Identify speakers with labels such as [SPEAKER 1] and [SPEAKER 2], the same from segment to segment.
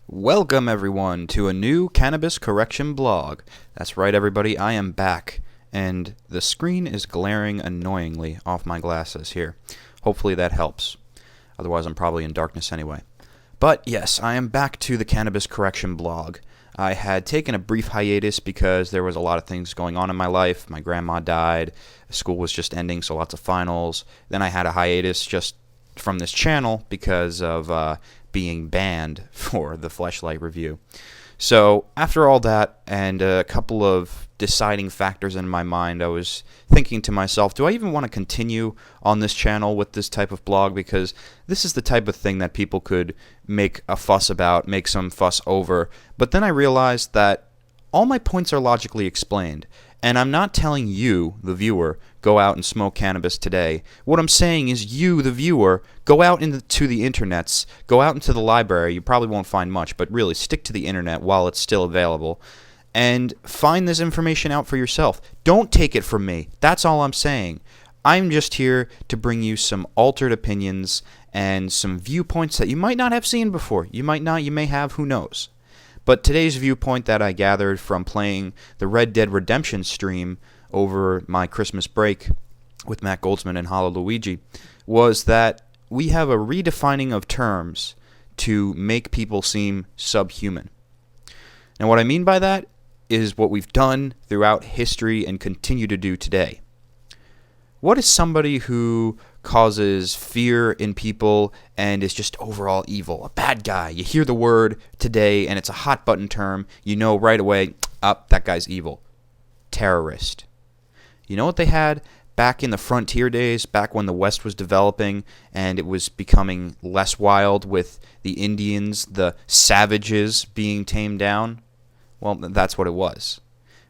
[SPEAKER 1] Welcome everyone to a new cannabis correction blog. That's right everybody, I am back, and the screen is glaring annoyingly off my glasses here. Hopefully that helps. Otherwise I'm probably in darkness anyway. But yes, I am back to the cannabis correction blog. I had taken a brief hiatus because there was a lot of things going on in my life. My grandma died, school was just ending, so lots of finals. Then I had a hiatus just from this channel because of being banned for the Fleshlight review. So after all that and a couple of deciding factors in my mind, I was thinking to myself, do I even want to continue on this channel with this type of blog? Because this is the type of thing that people could make a fuss about, make some fuss over. But then I realized that all my points are logically explained. And I'm not telling you, the viewer, go out and smoke cannabis today. What I'm saying is you, the viewer, go out into the internets, go out into the library. You probably won't find much, but really stick to the internet while it's still available and find this information out for yourself. Don't take it from me. That's all I'm saying. I'm just here to bring you some altered opinions and some viewpoints that you might not have seen before. You might not, you may have, who knows. But today's viewpoint that I gathered from playing the Red Dead Redemption stream over my Christmas break with Matt Goldsman and Luigi was that we have a redefining of terms to make people seem subhuman. And what I mean by that is what we've done throughout history and continue to do today. What is somebody who causes fear in people and is just overall evil? A bad guy. You hear the word today and it's a hot button term. You know right away, that guy's evil. Terrorist. You know what they had back in the frontier days, back when the West was developing and it was becoming less wild with the Indians, the savages being tamed down? Well, that's what it was.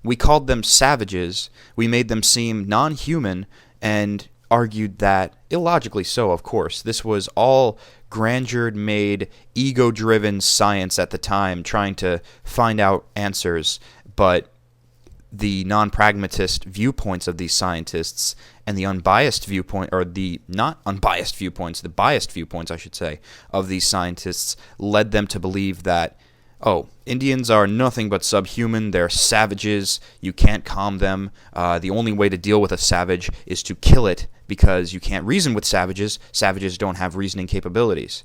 [SPEAKER 1] We called them savages. We made them seem non-human and argued that, illogically so, of course, this was all grandeur-made, ego-driven science at the time, trying to find out answers, but the non-pragmatist viewpoints of these scientists and the unbiased viewpoint, or the not unbiased viewpoints, the biased viewpoints, I should say, of these scientists led them to believe that, Indians are nothing but subhuman. They're savages. You can't calm them. The only way to deal with a savage is to kill it because you can't reason with savages. Savages don't have reasoning capabilities.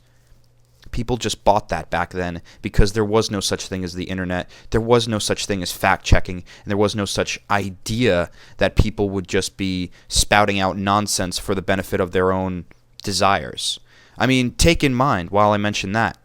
[SPEAKER 1] People just bought that back then because there was no such thing as the internet. There was no such thing as fact-checking. And there was no such idea that people would just be spouting out nonsense for the benefit of their own desires. I mean, take in mind, while I mention that,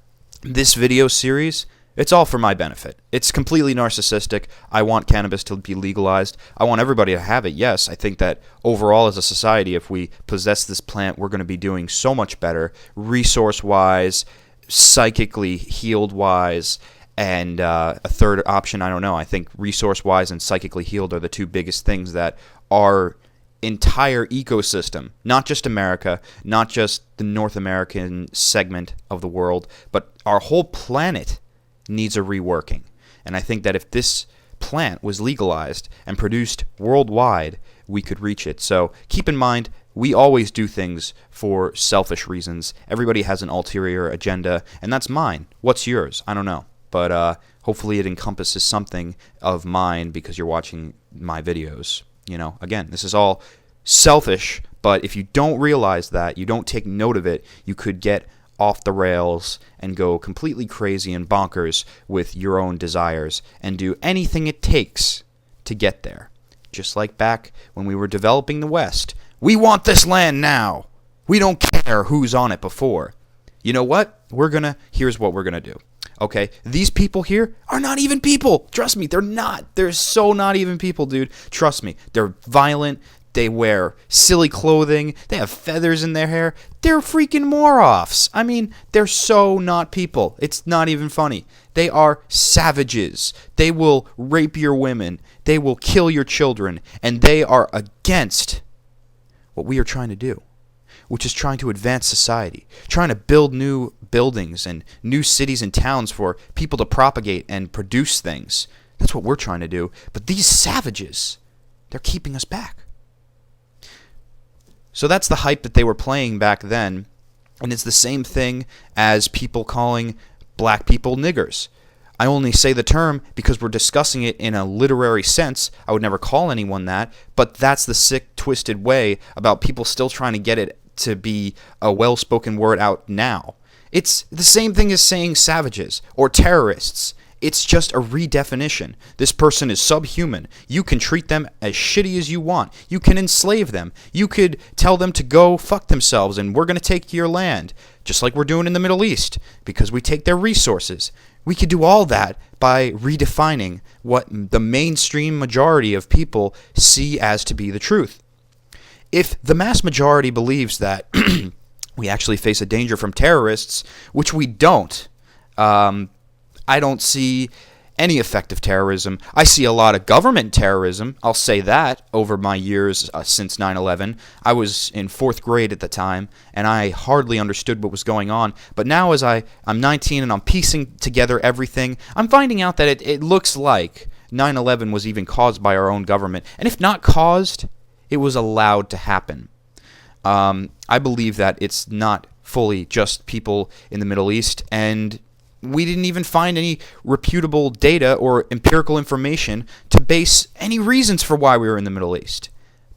[SPEAKER 1] this video series, it's all for my benefit. It's completely narcissistic. I want cannabis to be legalized. I want everybody to have it, yes. I think that overall as a society, if we possess this plant, we're going to be doing so much better, resource-wise, psychically healed-wise, and a third option, I don't know. I think resource-wise and psychically healed are the two biggest things that our entire ecosystem, not just America, not just the North American segment of the world, but our whole planet needs a reworking. And I think that if this plant was legalized and produced worldwide, we could reach it. So keep in mind, we always do things for selfish reasons. Everybody has an ulterior agenda, and that's mine. What's yours? I don't know. But hopefully it encompasses something of mine because you're watching my videos. You know, again, this is all selfish, but if you don't realize that, you don't take note of it, you could get off the rails and go completely crazy and bonkers with your own desires and do anything it takes to get there. Just like back when we were developing the West. We want this land now. We don't care who's on it before. You know what? Here's what we're gonna do. Okay, these people here are not even people. Trust me, they're not. They're so not even people, dude. Trust me. They're violent. They wear silly clothing. They have feathers in their hair. They're freaking more-offs. I mean, they're so not people. It's not even funny. They are savages. They will rape your women. They will kill your children. And they are against what we are trying to do, which is trying to advance society, trying to build new buildings and new cities and towns for people to propagate and produce things. That's what we're trying to do. But these savages, they're keeping us back. So that's the hype that they were playing back then, and it's the same thing as people calling black people niggers. I only say the term because we're discussing it in a literary sense. I would never call anyone that, but that's the sick, twisted way about people still trying to get it to be a well-spoken word out now. It's the same thing as saying savages or terrorists. It's just a redefinition. This person is subhuman. You can treat them as shitty as you want. You can enslave them. You could tell them to go fuck themselves and we're going to take your land, just like we're doing in the Middle East, because we take their resources. We could do all that by redefining what the mainstream majority of people see as to be the truth. If the mass majority believes that we actually face a danger from terrorists, which we don't, I don't see any effective terrorism. I see a lot of government terrorism. I'll say that over my years since 9/11. I was in 4th grade at the time, and I hardly understood what was going on. But now as I'm 19 and I'm piecing together everything, I'm finding out that it looks like 9/11 was even caused by our own government. And if not caused, it was allowed to happen. I believe that it's not fully just people in the Middle East, and we didn't even find any reputable data or empirical information to base any reasons for why we were in the Middle East.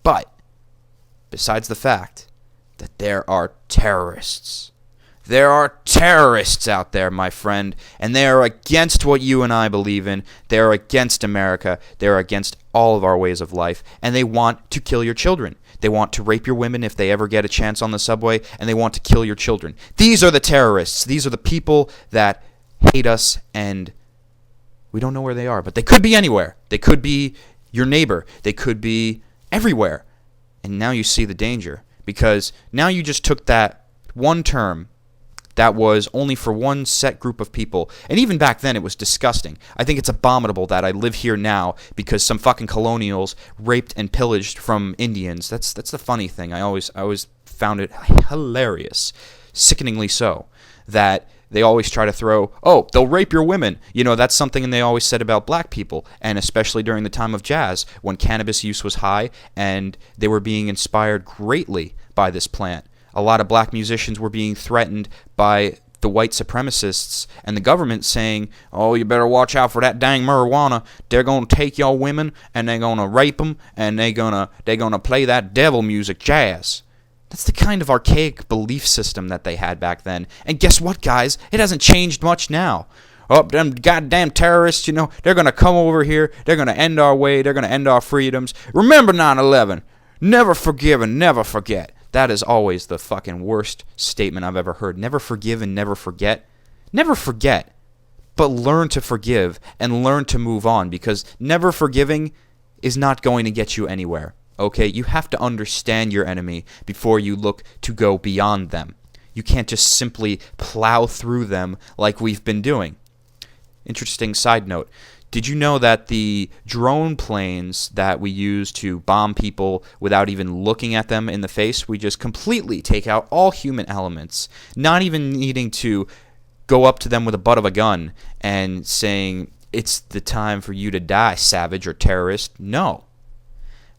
[SPEAKER 1] But, besides the fact that there are terrorists. There are terrorists out there, my friend, and they are against what you and I believe in. They are against America. They are against all of our ways of life, and they want to kill your children. They want to rape your women if they ever get a chance on the subway, and they want to kill your children. These are the terrorists. These are the people that hate us, and we don't know where they are, but they could be anywhere. They could be your neighbor. They could be everywhere. And now you see the danger, because now you just took that one term that was only for one set group of people, and even back then it was disgusting. I think it's abominable that I live here now because some fucking colonials raped and pillaged from Indians. That's the funny thing. I always found it hilarious, sickeningly so, that they always try to throw, oh, they'll rape your women. You know, that's something they always said about black people, and especially during the time of jazz, when cannabis use was high, and they were being inspired greatly by this plant. A lot of black musicians were being threatened by the white supremacists and the government saying, oh, you better watch out for that dang marijuana. They're going to take your women, and they're going to rape them, and they're gonna play that devil music, jazz. That's the kind of archaic belief system that they had back then. And guess what, guys? It hasn't changed much now. Oh, them goddamn terrorists, you know, they're going to come over here. They're going to end our way. They're going to end our freedoms. Remember 9/11. Never forgive and never forget. That is always the fucking worst statement I've ever heard. Never forgive and never forget. Never forget, but learn to forgive and learn to move on, because never forgiving is not going to get you anywhere. Okay, you have to understand your enemy before you look to go beyond them. You can't just simply plow through them like we've been doing. Interesting side note. Did you know that the drone planes that we use to bomb people without even looking at them in the face, we just completely take out all human elements, not even needing to go up to them with the butt of a gun and saying, it's the time for you to die, savage or terrorist. No.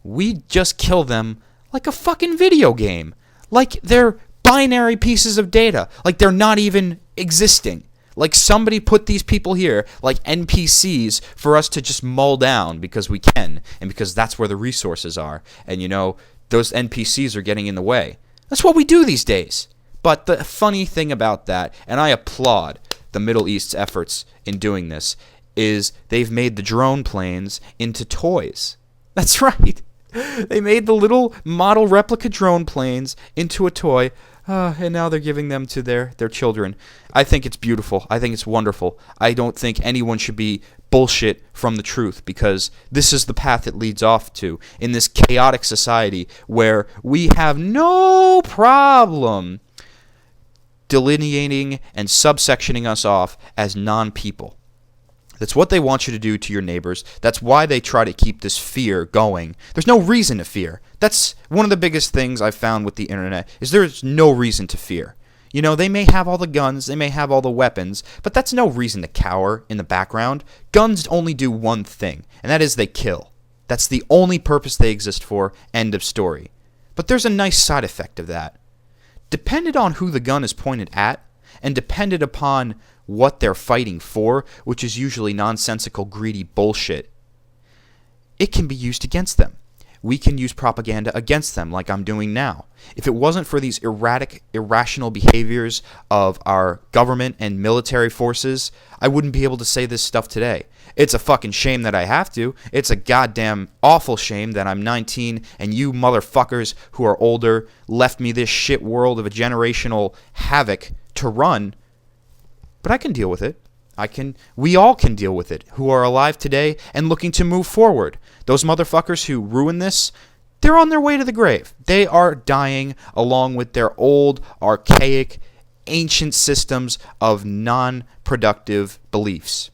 [SPEAKER 1] We just kill them like a fucking video game. Like they're binary pieces of data. Like they're not even existing. Like somebody put these people here like NPCs for us to just mull down because we can, and because that's where the resources are. And you know, those NPCs are getting in the way. That's what we do these days. But the funny thing about that, and I applaud the Middle East's efforts in doing this, is they've made the drone planes into toys. That's right. They made the little model replica drone planes into a toy, and now they're giving them to their children. I think it's beautiful. I think it's wonderful. I don't think anyone should be bullshit from the truth, because this is the path it leads off to in this chaotic society where we have no problem delineating and subsectioning us off as non-people. That's what they want you to do to your neighbors. That's why they try to keep this fear going. There's no reason to fear. That's one of the biggest things I've found with the internet, is there's no reason to fear. You know, they may have all the guns, they may have all the weapons, but that's no reason to cower in the background. Guns only do one thing, and that is they kill. That's the only purpose they exist for, end of story. But there's a nice side effect of that. Dependent on who the gun is pointed at, and dependent upon what they're fighting for, which is usually nonsensical, greedy bullshit, it can be used against them. We can use propaganda against them like I'm doing now. If it wasn't for these erratic, irrational behaviors of our government and military forces, I wouldn't be able to say this stuff today. It's a fucking shame that I have to. It's a goddamn awful shame that I'm 19 and you motherfuckers who are older left me this shit world of a generational havoc to run. But I can deal with it. We all can deal with it who are alive today and looking to move forward. Those motherfuckers who ruin this, they're on their way to the grave. They are dying along with their old, archaic, ancient systems of non-productive beliefs.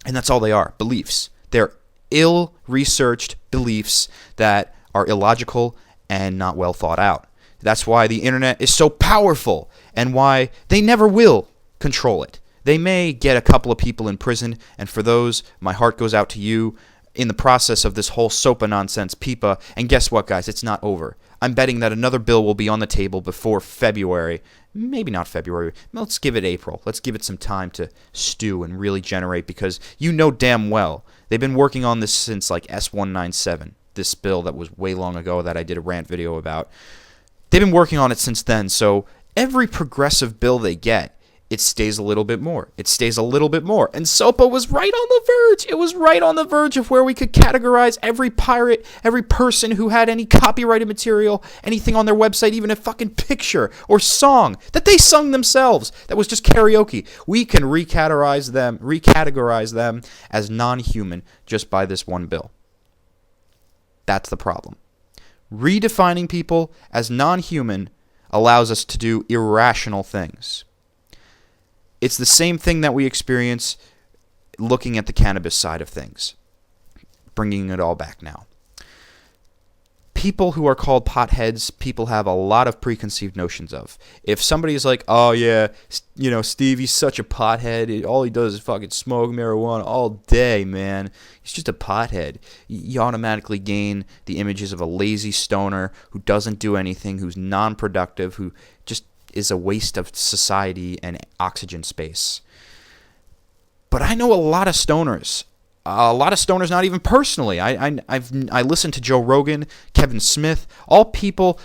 [SPEAKER 1] And that's all they are, beliefs. They're ill-researched beliefs that are illogical and not well thought out. That's why the internet is so powerful and why they never will control it. They may get a couple of people in prison, and for those, my heart goes out to you in the process of this whole SOPA nonsense PIPA. And guess what, guys? It's not over. I'm betting that another bill will be on the table before February. Maybe not February. Let's give it April. Let's give it some time to stew and really generate, because you know damn well they've been working on this since like S197, this bill that was way long ago that I did a rant video about. They've been working on it since then, so every progressive bill they get, it stays a little bit more. It stays a little bit more. And SOPA was right on the verge. It was right on the verge of where we could categorize every pirate, every person who had any copyrighted material, anything on their website, even a fucking picture or song that they sung themselves that was just karaoke. We can recategorize them as non-human just by this one bill. That's the problem. Redefining people as non-human allows us to do irrational things. It's the same thing that we experience looking at the cannabis side of things. Bringing it all back now. People who are called potheads, people have a lot of preconceived notions of. If somebody is like, oh yeah, Steve, he's such a pothead. All he does is fucking smoke marijuana all day, man. He's just a pothead. You automatically gain the images of a lazy stoner who doesn't do anything, who's non-productive, who just is a waste of society and oxygen space. But I know a lot of stoners. Not even personally. I listen to Joe Rogan, Kevin Smith, all people.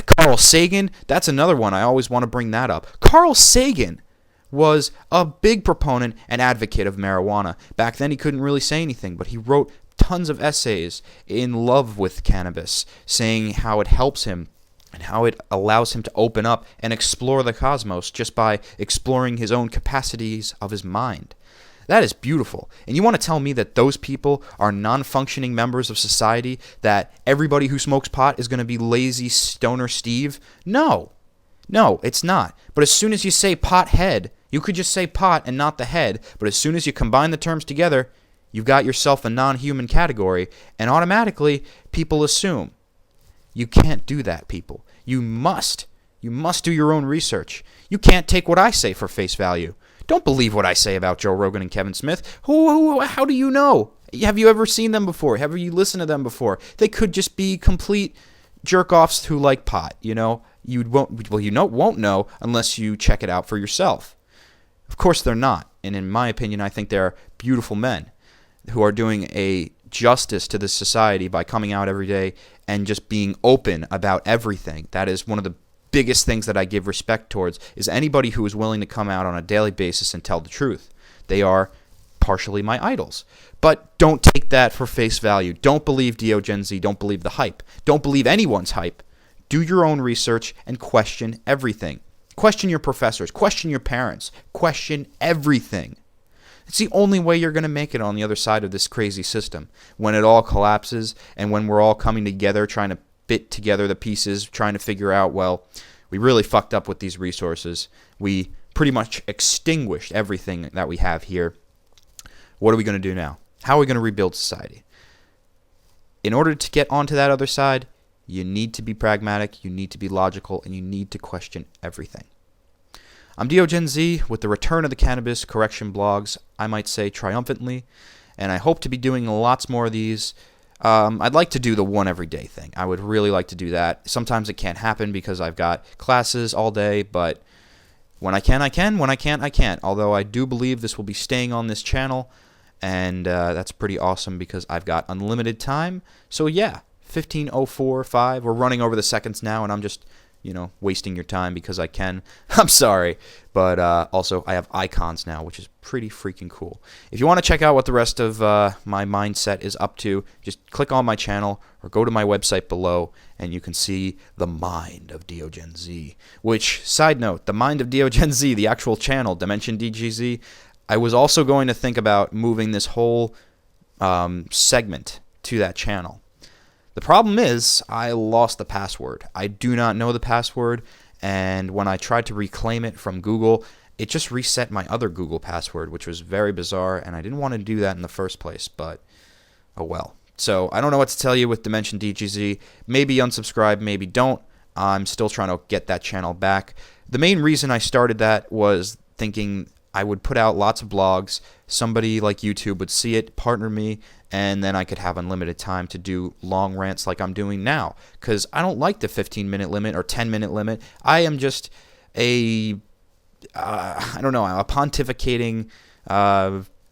[SPEAKER 1] Carl Sagan, that's another one. I always want to bring that up. Carl Sagan was a big proponent and advocate of marijuana. Back then he couldn't really say anything, but he wrote tons of essays in love with cannabis, saying how it helps him and how it allows him to open up and explore the cosmos just by exploring his own capacities of his mind. That is beautiful. And you want to tell me that those people are non-functioning members of society, that everybody who smokes pot is going to be lazy stoner Steve? No, it's not. But as soon as you say pothead, you could just say pot and not the head, but as soon as you combine the terms together, you've got yourself a non-human category, and automatically people assume. You can't do that, people. You must do your own research. You can't take what I say for face value. Don't believe what I say about Joe Rogan and Kevin Smith. How do you know? Have you ever seen them before? Have you listened to them before? They could just be complete jerk-offs who like pot, You won't know unless you check it out for yourself. Of course they're not. And in my opinion, I think they're beautiful men who are doing a justice to this society by coming out every day and just being open about everything. That is one of the biggest things that I give respect towards, is anybody who is willing to come out on a daily basis and tell the truth. They are partially my idols. But don't take that for face value. Don't believe DeoGenZ. Don't believe the hype. Don't believe anyone's hype. Do your own research and question everything. Question your professors. Question your parents. Question everything. It's the only way you're going to make it on the other side of this crazy system. When it all collapses and when we're all coming together trying to fit together the pieces, trying to figure out, well, we really fucked up with these resources. We pretty much extinguished everything that we have here. What are we going to do now? How are we going to rebuild society? In order to get onto that other side, you need to be pragmatic, you need to be logical, and you need to question everything. I'm DeoGenZ with the return of the cannabis correction blogs, I might say triumphantly, and I hope to be doing lots more of these. I'd like to do the one every day thing. I would really like to do that. Sometimes it can't happen because I've got classes all day, but When I can, I can. When I can't, I can't. Although I do believe this will be staying on this channel, and that's pretty awesome because I've got unlimited time. So yeah, 15:04:05. We're running over the seconds now, and I'm just, wasting your time because I can. I'm sorry. But also, I have icons now, which is pretty freaking cool. If you want to check out what the rest of my mindset is up to, just click on my channel or go to my website below, and you can see the mind of DeoGenZ. Which, side note, the mind of DeoGenZ, the actual channel, Dimension DGZ, I was also going to think about moving this whole segment to that channel. The problem is, I lost the password. I do not know the password, and when I tried to reclaim it from Google, it just reset my other Google password, which was very bizarre, and I didn't want to do that in the first place, but oh well. So I don't know what to tell you with Dimension DGZ. Maybe unsubscribe, maybe don't. I'm still trying to get that channel back. The main reason I started that was thinking I would put out lots of blogs, somebody like YouTube would see it, partner me, and then I could have unlimited time to do long rants like I'm doing now. Because I don't like the 15-minute limit or 10-minute limit. I am just a pontificating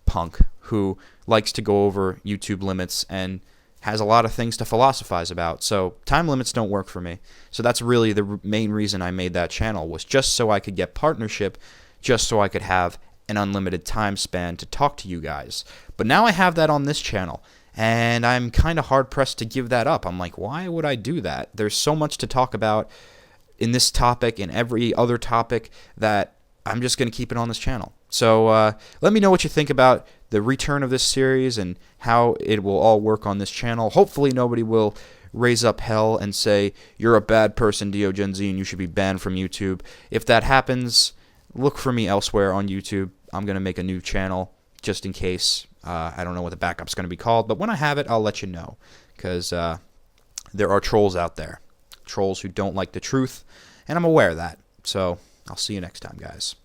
[SPEAKER 1] punk who likes to go over YouTube limits and has a lot of things to philosophize about. So time limits don't work for me. So that's really the main reason I made that channel, was just so I could get partnership, just so I could have an unlimited time span to talk to you guys. But now I have that on this channel, and I'm kind of hard-pressed to give that up. I'm like, why would I do that? There's so much to talk about in this topic and every other topic that I'm just going to keep it on this channel. So let me know what you think about the return of this series and how it will all work on this channel. Hopefully nobody will raise up hell and say, you're a bad person, DeoGenZ, and you should be banned from YouTube. If that happens, look for me elsewhere on YouTube. I'm going to make a new channel just in case. I don't know what the backup's going to be called, but when I have it, I'll let you know, because there are trolls out there, trolls who don't like the truth, and I'm aware of that. So I'll see you next time, guys.